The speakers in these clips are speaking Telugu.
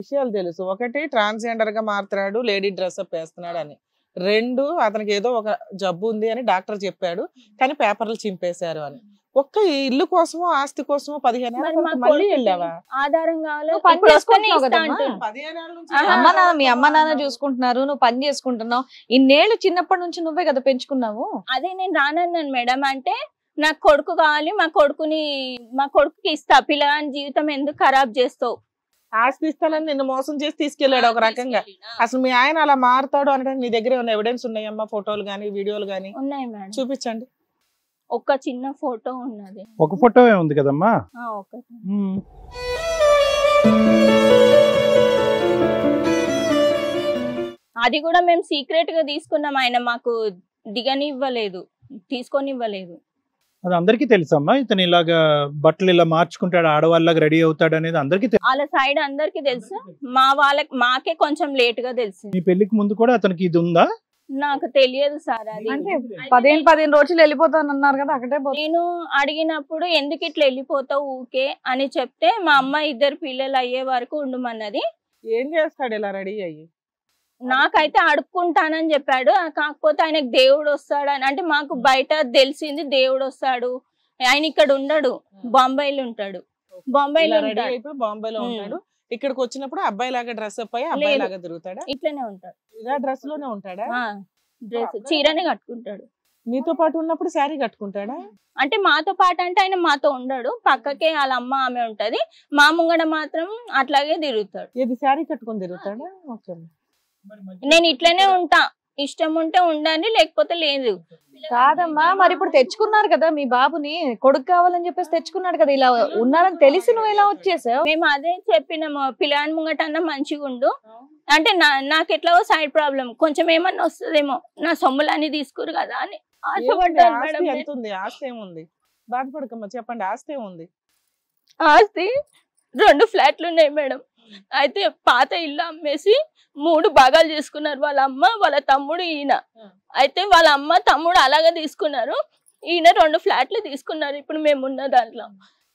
విషయాలు తెలుసు. ఒకటి ట్రాన్స్జెండర్ గా మారుతున్నాడు, లేడీ డ్రెస్అప్ వేస్తున్నాడు అని. 2 అతనికి ఏదో ఒక జబ్బు ఉంది అని డాక్టర్ చెప్పాడు, కానీ పేపర్లు చింపేశారు అని. ఒక్క ఇల్లు కోసమో ఆస్తి కోసమో 15 ఏళ్ళ మళ్ళీ వెళ్ళావా? ఆధారం కావాలి. మీ అమ్మ నాన్న చూసుకుంటున్నారు, నువ్వు పని చేసుకుంటున్నావు. ఇన్నేళ్ళు చిన్నప్పటి నుంచి నువ్వే కదా పెంచుకున్నావు. అదే నేను రానన్నాను మేడం. అంటే నాకు కొడుకు కావాలి, మా కొడుకుకి ఇస్తా, పిల్లగాని జీవితం ఎందుకు ఖరాబ్ చేస్తావు? ఆస్తి ఇస్తానని నిన్ను మోసం చేసి తీసుకెళ్లాడు ఒక రకంగా. అసలు మీ ఆయన అలా మారుతాడు అంటే నీ దగ్గర ఏమైనా ఎవిడెన్స్ ఉన్నాయమ్మా? ఫోటోలు గానీ వీడియోలు గానీ ఉన్నాయి మేడం. చూపించండి. ఒక చిన్న ఫోటో ఉన్నది. ఒక ఫోటో ఉంది కదమ్మా? ఒకటి. అది కూడా మేము సీక్రెట్ గా తీసుకున్నాం, ఆయన మాకు దిగనివ్వలేదు, తీసుకొనివ్వలేదు. అది అందరికీ తెలుసమ్మా, ఇతను ఇలాగా బట్టలు ఇలా మార్చుకుంటాడు, ఆడవాళ్ళగా రెడీ అవుతాడు అనేది అందరికీ తెలుసు. వాళ్ళ సైడ్ అందరికి తెలుసు, మాకే కొంచెం లేట్ గా తెలుసు. మీ పెళ్లికి ముందు కూడా అతనికి ఇది ఉందా? నాకు తెలియదు సార్. అది అంటే 15 రోజులు వెళ్ళిపోతాను అన్నారు కదా, అక్కడే. నేను అడిగినప్పుడు ఎందుకు ఇట్లా వెళ్ళిపోతావు ఊకే అని చెప్తే, మా అమ్మ 2 పిల్లలు అయ్యే వరకు ఉండమన్నది. ఏం చేస్తాడు ఇలా రెడీ అయ్యి? నాకైతే అడుక్కుంటానని చెప్పాడు. కాకపోతే ఆయనకు దేవుడు వస్తాడని, అంటే మాకు బయట తెలిసింది దేవుడు వస్తాడు, ఆయన ఇక్కడ ఉండడు, బాంబేలో ఉంటాడు. బాంబేలో ఉంటాడు. ఇక్కడికి వచ్చినప్పుడు అబ్బాయి లాగా డ్రెస్ అప్ అయ్యి అబ్బాయి లాగా తిరుగుతాడా? ఇట్లనే ఉంటాడు. ఇలా డ్రెస్ లోనే ఉంటాడా? డ్రెస్ చీరనే కట్టుకుంటాడు. మీతో పాటు ఉన్నప్పుడు శారీ కట్టుకుంటాడా? అంటే మాతో పాటు అంటే ఆయన మాతో ఉండడు, పక్కకే వాళ్ళ అమ్మ ఆమె ఉంటది, మా ముంగడ మాత్రం అట్లాగే తిరుగుతాడు. ఇది శారీ కట్టుకొని తిరుగుతాడా? ఓకే. నేను ఇట్లనే ఉంటా, ఇష్టం ఉంటే ఉండండి, లేకపోతే లేదు. కాదమ్మా, మరి ఇప్పుడు తెచ్చుకున్నారు కదా మీ బాబుని, కొడుకు కావాలని చెప్పేసి తెచ్చుకున్నాడు కదా, ఇలా ఉన్నారని తెలిసి నువ్వు ఇలా వచ్చేసావు? మేము అదే చెప్పినాము, పిల్లాని ముంగటన్నా మంచిగా ఉండు. అంటే నాకు ఎట్లా సైడ్ ప్రాబ్లం, కొంచెం ఏమన్నా వస్తుందేమో, నా సొమ్ములన్నీ తీసుకురు కదా అని ఆశపడ్డాను మేడం. ఎంత ఉంది? ఆస్తి ఏముంది? బాధపడకమ్మా, చెప్పండి. ఆస్తి ఏముంది? ఆస్తి 2 ఫ్లాట్లు ఉన్నాయి మేడం. అయితే పాత ఇల్లు అమ్మేసి 3 భాగాలు చేసుకున్నారు, వాళ్ళ అమ్మ, వాళ్ళ తమ్ముడు, ఈయన. అయితే వాళ్ళ అమ్మ తమ్ముడు అలాగే తీసుకున్నారు, ఈయన 2 ఫ్లాట్లు తీసుకున్నారు. ఇప్పుడు మేము ఉన్న దాంట్లో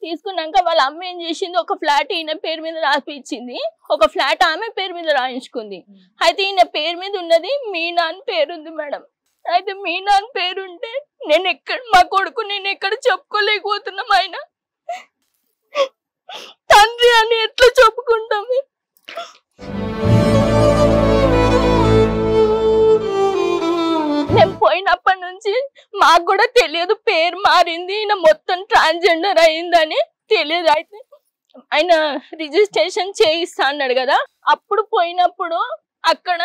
తీసుకున్నాక వాళ్ళ అమ్మ ఏం చేసింది, ఒక ఫ్లాట్ ఈయన పేరు మీద రాసిచ్చింది, ఒక ఫ్లాట్ ఆమె పేరు మీద రాయించుకుంది. అయితే ఈయన పేరు మీద ఉన్నది మీనా అని పేరుంది మేడం. అయితే మీనా అని పేరుంటే మా కొడుకు నేను ఎక్కడ చెప్పుకోలేకపోతున్నాం. ఆయన తండ్రి అని ఎట్లా చెప్పుకుంటాం? నేను పోయినప్పటి నుంచి మాకు కూడా తెలియదు, పేరు మారింది, ఈయన మొత్తం ట్రాన్స్జెండర్ అయిందని తెలియదు. అయితే ఆయన రిజిస్ట్రేషన్ చేయిస్తా అన్నాడు కదా, అప్పుడు పోయినప్పుడు అక్కడ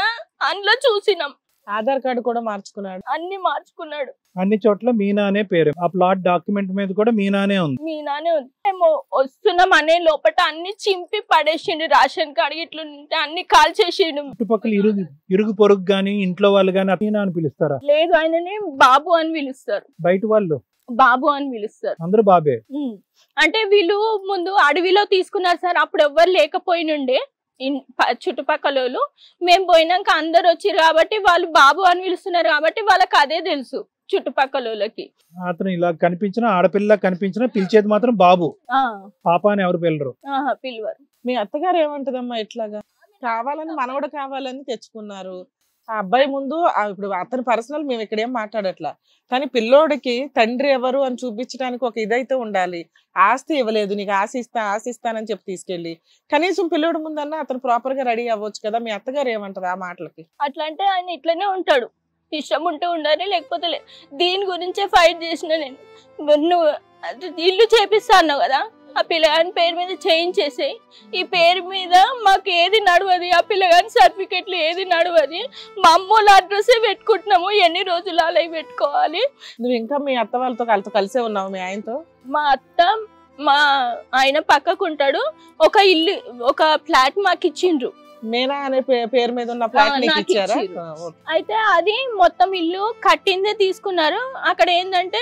అందులో చూసినాం. ఆధార్ కార్డు కూడా మార్చుకున్నాడు, అన్ని మార్చుకున్నాడు. అన్ని చోట్ల మీనా అనే పేరు, ఆ ప్లాట్ డాక్యుమెంట్ మీద కూడా మీనానే ఉంది. మీనానే ఉంది. మేము వస్తున్నాం అనే లోపల అన్ని చింపి పడేసిండు, రేషన్ కార్డు ఇట్లా ఉంటే అన్ని కాల్ చేసిండు. చుట్టుపక్కల ఇరుగు పొరుగు గాని ఇంట్లో వాళ్ళు గాని మీనా అని పిలుస్తారా? లేదు, ఆయనని బాబు అని పిలుస్తారు. బయట వాళ్ళు బాబు అని పిలుస్తారు. అందరూ బాబే. అంటే వీళ్ళు ముందు అడవిలో తీసుకున్నారు సార్, అప్పుడు ఎవ్వరు లేకపోయినుండే చుట్టుపక్కల. మేము పోయినాక అందరు వచ్చారు కాబట్టి వాళ్ళు బాబు అని పిలుస్తున్నారు కాబట్టి వాళ్ళకి అదే తెలుసు చుట్టుపక్కల వాళ్ళకి. అతను ఇలా కనిపించిన ఆడపిల్ల కనిపించినా పిలిచేది మాత్రం బాబు, పాప అని ఎవరు పిల్లరు, పిలువరు. మీ అత్తగారు ఏమంటదమ్మా? ఇట్లాగా కావాలని మనవడు కావాలని తెచ్చుకున్నారు, ఆ అబ్బాయి ముందు ఇప్పుడు అతని పర్సనల్ మేము ఇక్కడ ఏం మాట్లాడట్లా, కానీ పిల్లోడికి తండ్రి ఎవరు అని చూపించడానికి ఒక ఇదైతే ఉండాలి. ఆస్తి ఇవ్వలేదు, నీకు ఆశిస్తానని చెప్పి తీసుకెళ్ళి కనీసం పిల్లోడి ముందన్నా అతను ప్రాపర్ గా రెడీ అవ్వచ్చు కదా. మీ అత్తగారు ఏమంటది ఆ మాటలకి? అట్లా అంటే ఆయన ఇట్లనే ఉంటాడు, ఇష్టం ఉంటే ఉండాలి, లేకపోతే దీని గురించే ఫైట్ చేసిన నేను. నువ్వు ఇల్లు చేపిస్తా అన్నావు కదా, ఆ పిల్లగాని పేరు మీద చేయించేసి, ఈ పేరు మీద మాకు ఏది నడవది, ఆ పిల్లగాని సర్టిఫికెట్లు ఏది నడవది, మా అమ్మోళ్ళ అడ్రస్ పెట్టుకుంటున్నాము, ఎన్ని రోజులు అలా పెట్టుకోవాలి. నువ్వు ఇంకా మీ అత్త వాళ్ళతో కలిసే ఉన్నావు మీ ఆయనతో? మా అత్త మా ఆయన పక్కకుంటాడు, ఒక ఫ్లాట్ మాకు ఇచ్చిండ్రు, మీనా అనే పేరు మీద ఉన్న ఫ్లాట్ ఇచ్చారా? అయితే అది మొత్తం ఇల్లు కట్టిందే తీసుకున్నారు. అక్కడ ఏంటంటే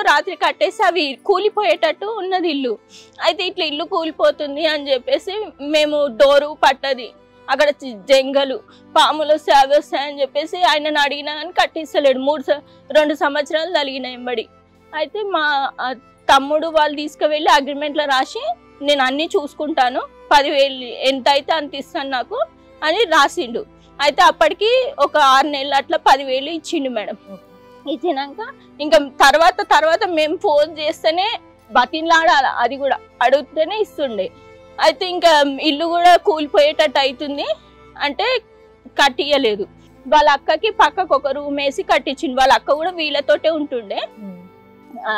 రాత్రి కట్టేసి అవి కూలిపోయేటట్టు ఉన్నది ఇల్లు. అయితే ఇట్లా ఇల్లు కూలిపోతుంది అని చెప్పేసి మేము డోరు పట్టది, అక్కడ జంగలు పాములు సేవ వస్తాయని చెప్పేసి ఆయనను అడిగినా కానీ కట్టిస్తలేడు. 2 సంవత్సరాలు తలిగినాయి ఎంబడి. అయితే మా తమ్ముడు వాళ్ళు తీసుకువెళ్ళి అగ్రిమెంట్లో రాసి నేను అన్ని చూసుకుంటాను, 10,000 ఎంత అయితే అంత ఇస్తాను నాకు అని రాసిండు. అయితే అప్పటికి ఒక 6 నెలలు అట్లా 10,000 ఇచ్చిండు మేడం. ఇచ్చినాక ఇంకా తర్వాత మేము ఫోన్ చేస్తేనే బతిన్లాడాల, అది కూడా అడిగితేనే ఇస్తుండే. అయితే ఇంకా ఇల్లు కూడా కూలిపోయేటట్టు అవుతుంది అంటే కట్టియలేదు. వాళ్ళ అక్కకి పక్కకు ఒక రూమ్ వేసి కట్టించింది. వాళ్ళ అక్క కూడా వీళ్ళతోటే ఉంటుండే,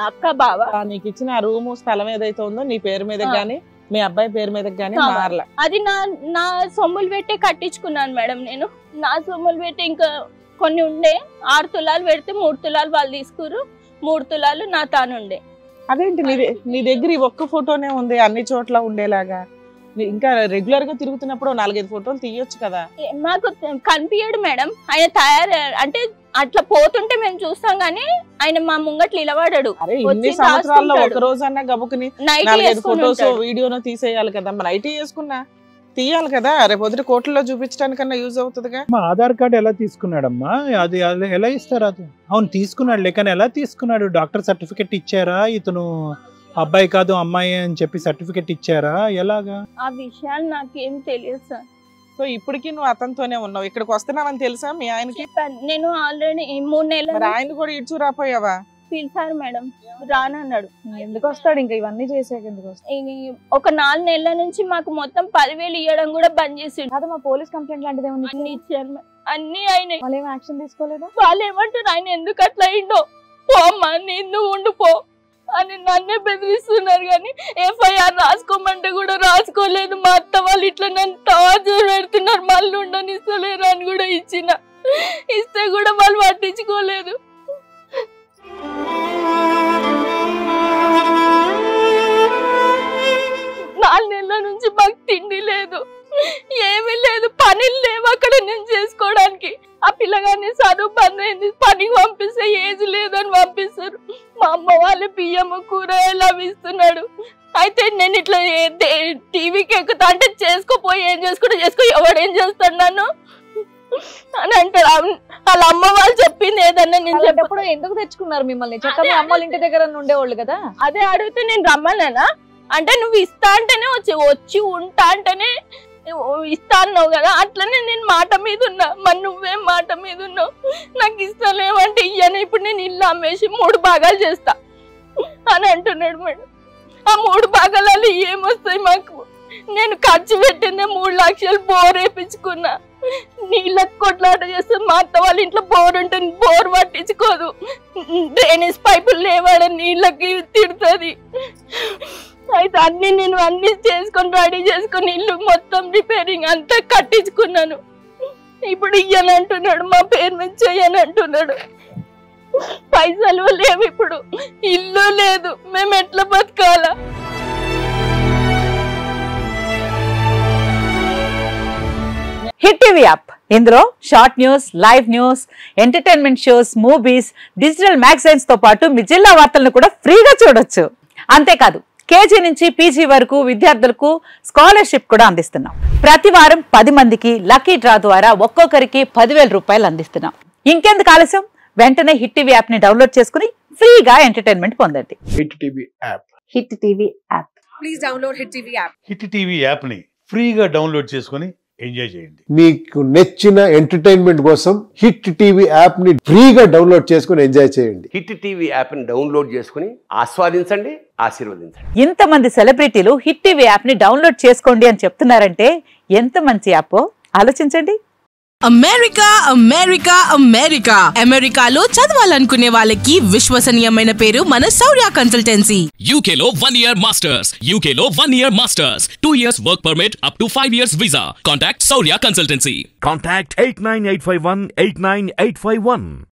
అక్క బావ. నీకు ఇచ్చిన ఆ రూము స్థలం ఏదైతే ఉందో నీ పేరు మీద గానీ మీ అబ్బాయి పేరు మీద గానీ మారలా? అది నా సొమ్ములు పెట్టే కట్టించుకున్నాను మేడం. నేను నా సొమ్ములు పెట్టి ఇంకా కొన్ని ఉండే 6 తులాలు పెడితే 3 తులాలు వాళ్ళు తీసుకురు, 3 తులాలు నా తానుండే. అదేంటి నీ దగ్గర ఈ ఒక్క ఫోటోనే ఉంది అన్ని చోట్ల ఉండేలాగా? ఇంకా రెగ్యులర్ గా తిరుగుతున్నప్పుడు 4-5 ఫోటోలు తీయొచ్చు కదా? మాకు కనిపించడు మేడం. ఆయన తయారు అంటే అట్లా పోతుంటే మేము చూస్తాం గానీ ఆయన మా ముంగట్లు నిలబడాడు. ఇన్ని సంవత్సరాల్లో ఒక రోజు అన్నా గబుకుని 4-5 ఫోటోస్ వీడియోను తీసేయాలి కదా? మరి ఐటీ చేసుకున్నా తీయాలి కదా, రేపు పొద్దుట కోర్టులో చూపించడానికన్నా యూజ్ అవుతుందిగా. ఆధార్ కార్డు ఎలా తీసుకున్నాడమ్మా? అది ఎలా ఇస్తారు? అది అవును తీసుకున్నాడు లేకని ఎలా తీసుకున్నాడు? డాక్టర్ సర్టిఫికెట్ ఇచ్చారా? ఇతను అబ్బాయి కాదు అమ్మాయి అని చెప్పి సర్టిఫికెట్ ఇచ్చారా? ఎలాగా? ఆ విషయాలు నాకేం తెలియదు సార్. సో ఇప్పటికి నువ్వు అతనితోనే ఉన్నావు, ఇక్కడికి వస్తున్నావని తెలుసా మీ ఆయనకి? నేను ఆల్రెడీ 3 నెలలు ఆయన కూడా ఇడ్చు రాపోయావా? పిలిచారు మేడం, రానన్నాడు. ఎందుకు వస్తాడు ఇంకా ఇవన్నీ చేసాక? ఎందుకు వస్తాడు? ఒక 4 నెలల నుంచి మాకు మొత్తం 10,000 ఇవ్వడం కూడా బంద్ చేసిండు. అదే మా పోలీస్ కంప్లైంట్ లాంటిది ఏమన్నా అన్ని ఇచ్చారు, అన్ని అయినాయి. వాళ్ళు ఏం యాక్షన్ తీసుకోలేదా? వాళ్ళు ఏమంటారు, ఆయన ఎందుకు అట్లా అయిండో, పో అమ్మా నిన్ను ఉండిపో అని నన్నే బెదిరిస్తున్నారు. కానీ FIR రాసుకోమంటే కూడా రాసుకోలేదు. మా అత్త వాళ్ళు ఇట్లా నన్ను టార్చర్ పెడుతున్నారు, మళ్ళీ ఉండనిస్తలేరు అని కూడా ఇస్తే కూడా వాళ్ళు పట్టించుకోలేదు. 4 నెలల నుంచి మాకు తిండి లేదు, ఏమీ లేదు, పనులు లేవు అక్కడ నేను చేసుకోవడానికి. ఆ పిల్లగాన్ని చదువు బంద్ అయింది, పనికి పంపిస్తే ఏజ్ లేదని పంపిస్తారు. మా అమ్మ వాళ్ళు బియ్యము కూరగాయలు అవి ఇస్తున్నాడు. అయితే నేను ఇట్లా టీవీకి ఎక్కుతా అంటే చేసుకోపోయి ఏం చేసుకో ఎవడేం చేస్తాడు నన్ను అని అంటారు. వాళ్ళ అమ్మ వాళ్ళు చెప్పింది ఏదన్నా నేను చెప్పప్పుడు ఎందుకు తెచ్చుకున్నారు మిమ్మల్ని? చక్కగా అమ్మ వాళ్ళ ఇంటి దగ్గర ఉండేవాళ్ళు కదా. అదే అడిగితే నేను రమ్మన్నా అంటే నువ్వు ఇస్తా అంటేనే వచ్చి ఉంటా అంటేనే ఇస్తా అన్నావు కదా, అట్లనే నేను మాట మీద ఉన్నా. మరి నువ్వేం మాట మీద ఉన్నావు? నాకు ఇస్తలేమంటే ఇయ్యను, ఇప్పుడు నేను ఇల్లు అమ్మేసి 3 భాగాలు చేస్తా అని అంటున్నాడు మేడం. ఆ 3 భాగాలలో ఏమొస్తాయి మాకు? నేను ఖర్చు పెట్టిందే 3 లక్షలు బోర్ వేయించుకున్నా. నీళ్ళకి కొట్లాట చేస్తే మా అత్త వాళ్ళ ఇంట్లో బోర్ ఉంటుంది, బోర్ పట్టించుకోదు. డ్రైనేజ్ పైపులు లేవాడ నీళ్ళకి తిడుతుంది. అయితే నేను అన్ని చేసుకొని రెడీ చేసుకొని ఇల్లు మొత్తం రిపేరింగ్ అంతా కట్టించుకున్నాను. ఇప్పుడు ఇయ్యని అంటున్నాడు, మా పేరు మీద చెయ్యని అంటున్నాడు. పైసలు లేవు, ఇప్పుడు ఇల్లు లేదు, మేము ఎట్లా బతకాలా? హిట్ టీవీ యాప్, ఇందులో short news, live news, entertainment shows, movies, digital magazines తో పాటు మీ జిల్లా వార్తలను కూడా ఫ్రీగా చూడొచ్చు. అంతేకాదు KG నుంచి PG వరకు విద్యార్థులకు స్కాలర్షిప్ కూడా అందిస్తున్నాం. ప్రతి వారం 10 మందికి లక్కీ డ్రా ద్వారా ఒక్కొక్కరికి 10,000 రూపాయలు అందిస్తున్నాం. ఇంకెందుకు ఆలస్యం, వెంటనే హిట్ టీవీ యాప్ ని డౌన్లోడ్ చేసుకుని ఫ్రీగా ఎంటర్టైన్మెంట్ పొందండి. Hit TV app. Hit TV app. Please download hit TV app. Hit TV app ని ఫ్రీగా డౌన్లోడ్ చేసుకుని ఎంజాయ్ చేయండి. మీకు నచ్చిన ఎంటర్టైన్మెంట్ కోసం హిట్ టీవీ యాప్ ని ఫ్రీగా డౌన్లోడ్ చేసుకుని ఎంజాయ్ చేయండి. హిట్ టీవీ యాప్ ని డౌన్లోడ్ చేసుకుని ఆస్వాదించండి, ఆశీర్వదించండి. ఇంతమంది సెలబ్రిటీలు హిట్ టీవీ యాప్ ని డౌన్లోడ్ చేసుకోండి అని చెప్తున్నారంటే ఎంత మంచి యాప్ ఆలోచించండి. అమెరికా అమెరికా అమెరికా అమెరికాలో చదవాలనుకునే వాళ్ళకి విశ్వసనీయమైన పేరు మన శౌర్య కన్సల్టెన్సీ. UK లో 1 year masters. UK లో 1 year masters. 2 years work permit up to 5 years visa. Contact Saurya Consultancy. Contact 89851 89851.